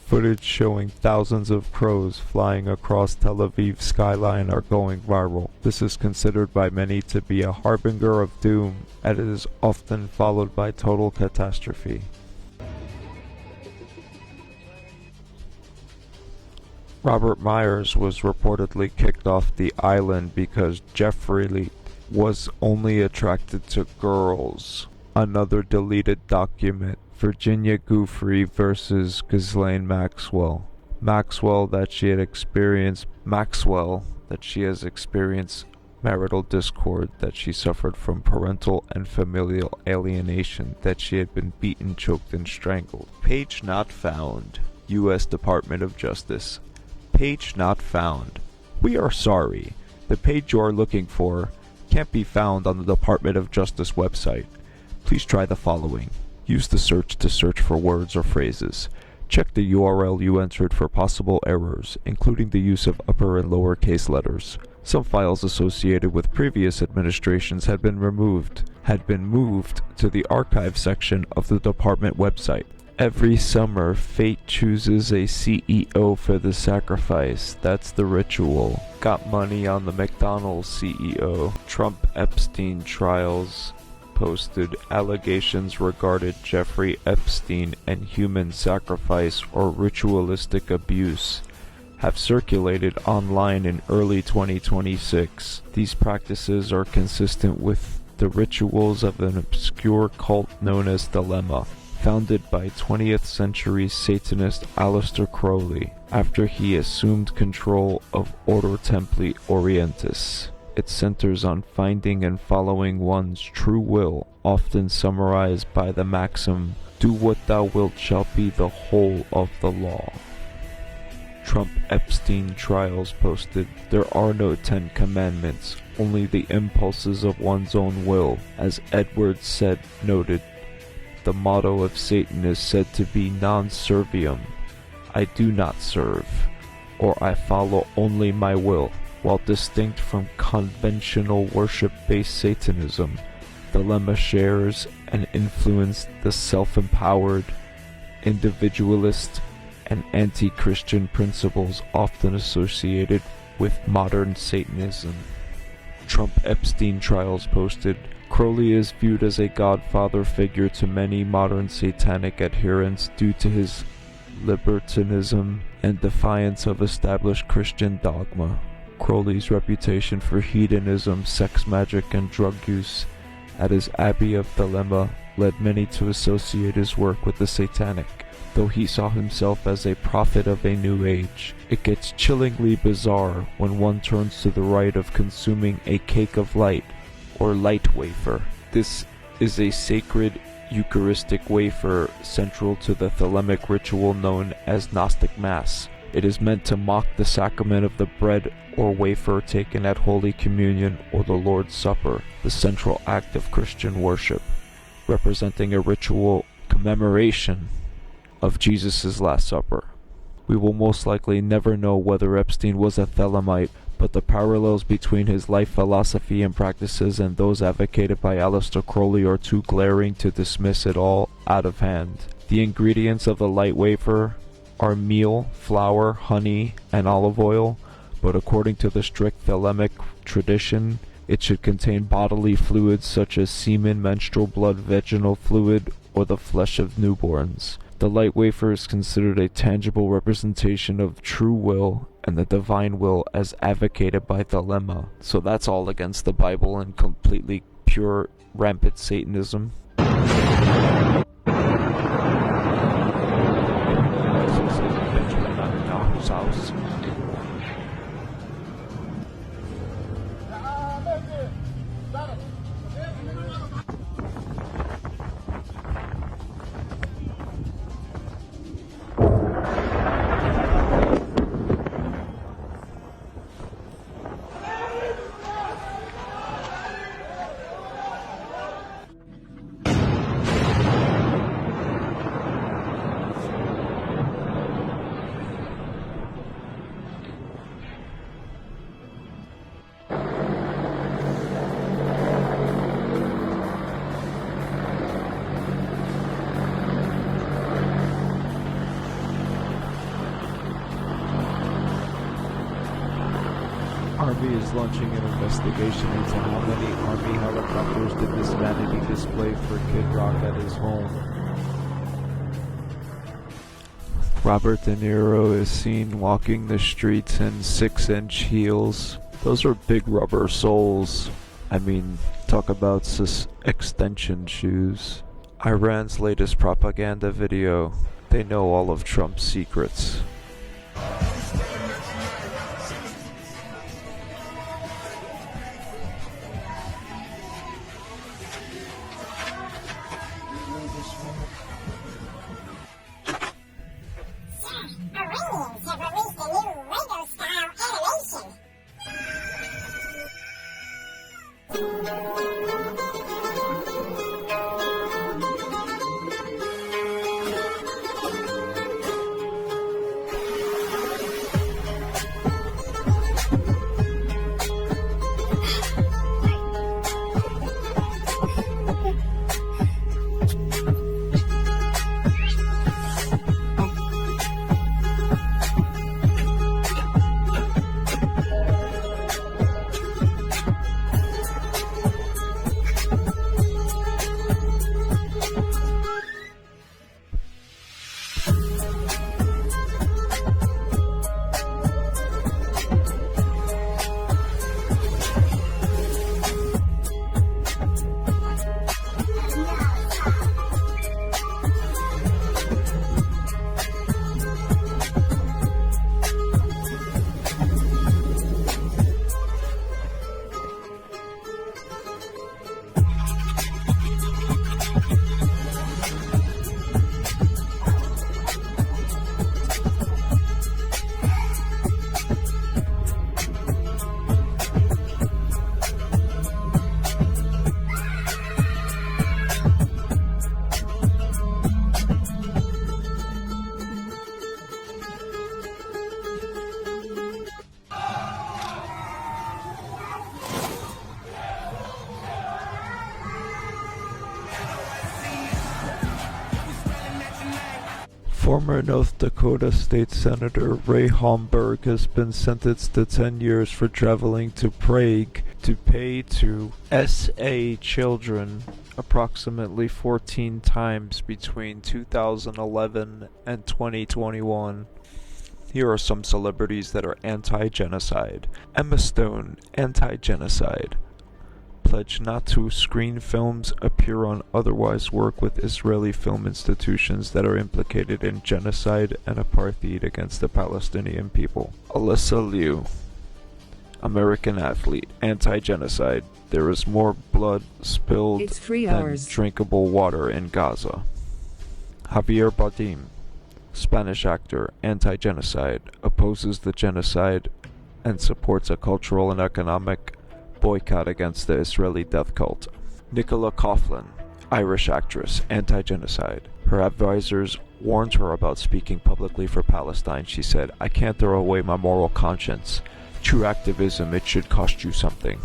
Footage showing thousands of crows flying across Tel Aviv's skyline are going viral. This is considered by many to be a harbinger of doom, and it is often followed by total catastrophe. Robert Myers was reportedly kicked off the island because Jeffrey was only attracted to girls. Another deleted document. Virginia Giuffre versus Ghislaine Maxwell. Maxwell that she has experienced marital discord, that she suffered from parental and familial alienation, that she had been beaten, choked, and strangled. Page not found. U.S. Department of Justice. Page not found. We are sorry. The page you are looking for can't be found on the Department of Justice website. Please try the following. Use the search to search for words or phrases. Check the URL you entered for possible errors, including the use of upper and lower case letters. Some files associated with previous administrations had been moved to the archive section of the department website. Every summer, fate chooses a CEO for the sacrifice. That's the ritual. Got money on the McDonald's CEO. Trump Epstein trials. Posted allegations regarding Jeffrey Epstein and human sacrifice or ritualistic abuse have circulated online in early 2026. These practices are consistent with the rituals of an obscure cult known as Dilemma, founded by 20th century Satanist Aleister Crowley after he assumed control of Ordo Templi Orientis. It centers on finding and following one's true will, often summarized by the maxim, "Do what thou wilt shall be the whole of the law." Trump Epstein trials posted, "There are no 10 commandments, only the impulses of one's own will." As Edwards said, noted, the motto of Satan is said to be non serviam, I do not serve, or I follow only my will. While distinct from conventional worship-based Satanism, Dilemma shares and influenced the self-empowered, individualist, and anti-Christian principles often associated with modern Satanism. Trump Epstein trials posted, Crowley is viewed as a godfather figure to many modern satanic adherents due to his libertinism and defiance of established Christian dogma. Crowley's reputation for hedonism, sex magic, and drug use at his Abbey of Dilemma led many to associate his work with the satanic, though he saw himself as a prophet of a new age. It gets chillingly bizarre when one turns to the rite of consuming a cake of light, or light wafer. This is a sacred Eucharistic wafer central to the Thelemic ritual known as Gnostic Mass. It is meant to mock the sacrament of the bread or wafer taken at Holy Communion or the Lord's Supper, the central act of Christian worship, representing a ritual commemoration of Jesus' Last Supper. We will most likely never know whether Epstein was a Thelemite, but the parallels between his life philosophy and practices and those advocated by Aleister Crowley are too glaring to dismiss it all out of hand. The ingredients of the light wafer are meal, flour, honey, and olive oil, but according to the strict Thelemic tradition, it should contain bodily fluids such as semen, menstrual blood, vaginal fluid, or the flesh of newborns. The light wafer is considered a tangible representation of true will and the divine will as advocated by Dilemma. So that's all against the Bible and completely pure rampant Satanism. House. Army is launching an investigation into how many Army helicopters did this vanity display for Kid Rock at his home. Robert De Niro is seen walking the streets in 6-inch heels. Those are big rubber soles. I mean, talk about extension shoes. Iran's latest propaganda video. They know all of Trump's secrets. Iranians have released a new Lego-style animation. Former North Dakota State Senator Ray Holmberg has been sentenced to 10 years for traveling to Prague to pay to SA children approximately 14 times between 2011 and 2021. Here are some celebrities that are anti-genocide. Emma Stone, anti-genocide. Pledge not to screen films, appear on, otherwise work with Israeli film institutions that are implicated in genocide and apartheid against the Palestinian people. Alyssa Liu, American athlete, anti-genocide. There is more blood spilled than drinkable water in Gaza. Javier Bardem, Spanish actor, anti-genocide, opposes the genocide and supports a cultural and economic boycott against the Israeli death cult. Nicola Coughlan, Irish actress, anti-genocide. Her advisors warned her about speaking publicly for Palestine. She said, "I can't throw away my moral conscience. True activism, it should cost you something."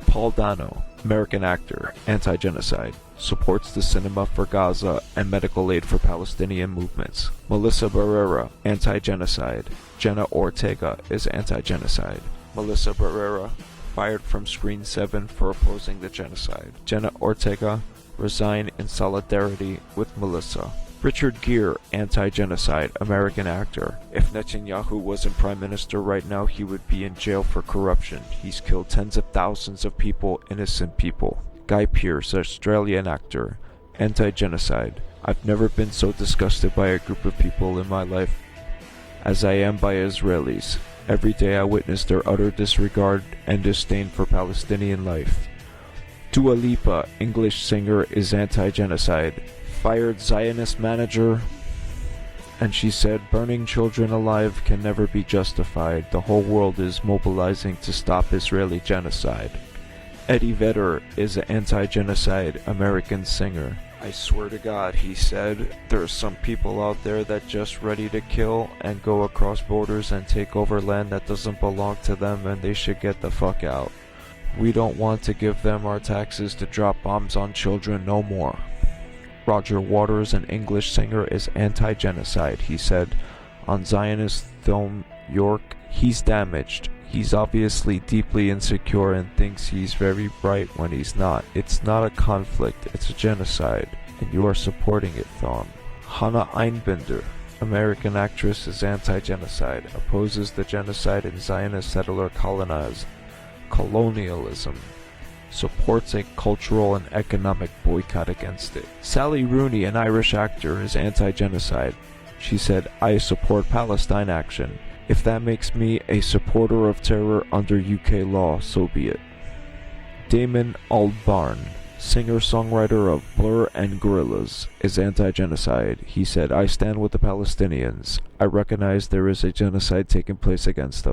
Paul Dano, American actor, anti-genocide, supports the Cinema for Gaza and medical aid for Palestinian movements. Melissa Barrera, anti-genocide. Jenna Ortega is anti-genocide. Melissa Barrera, fired from Screen 7 for opposing the genocide. Jenna Ortega resigned in solidarity with Melissa. Richard Gere, anti-genocide, American actor. If Netanyahu wasn't prime minister right now, he would be in jail for corruption. He's killed tens of thousands of people, innocent people. Guy Pearce, Australian actor, anti-genocide. I've never been so disgusted by a group of people in my life as I am by Israelis. Every day I witness their utter disregard and disdain for Palestinian life. Dua Lipa, English singer, is anti-genocide. Fired Zionist manager, and she said, "Burning children alive can never be justified. The whole world is mobilizing to stop Israeli genocide." Eddie Vedder is an anti-genocide American singer. "I swear to God," he said, "there are some people out there that just ready to kill and go across borders and take over land that doesn't belong to them, and they should get the fuck out. We don't want to give them our taxes to drop bombs on children no more." Roger Waters, an English singer, is anti-genocide. He said on Zionist film York, "He's damaged. He's obviously deeply insecure and thinks he's very bright when he's not. It's not a conflict, it's a genocide, and you are supporting it, Thom. Hannah Einbinder, American actress, is anti-genocide, opposes the genocide in Zionist settler colonialism, supports a cultural and economic boycott against it. Sally Rooney, an Irish actor, is anti-genocide. She said, "I support Palestine action. If that makes me a supporter of terror under UK law, so be it." Damon Albarn, singer-songwriter of Blur and Gorillaz, is anti-genocide. He said, "I stand with the Palestinians. I recognize there is a genocide taking place against them.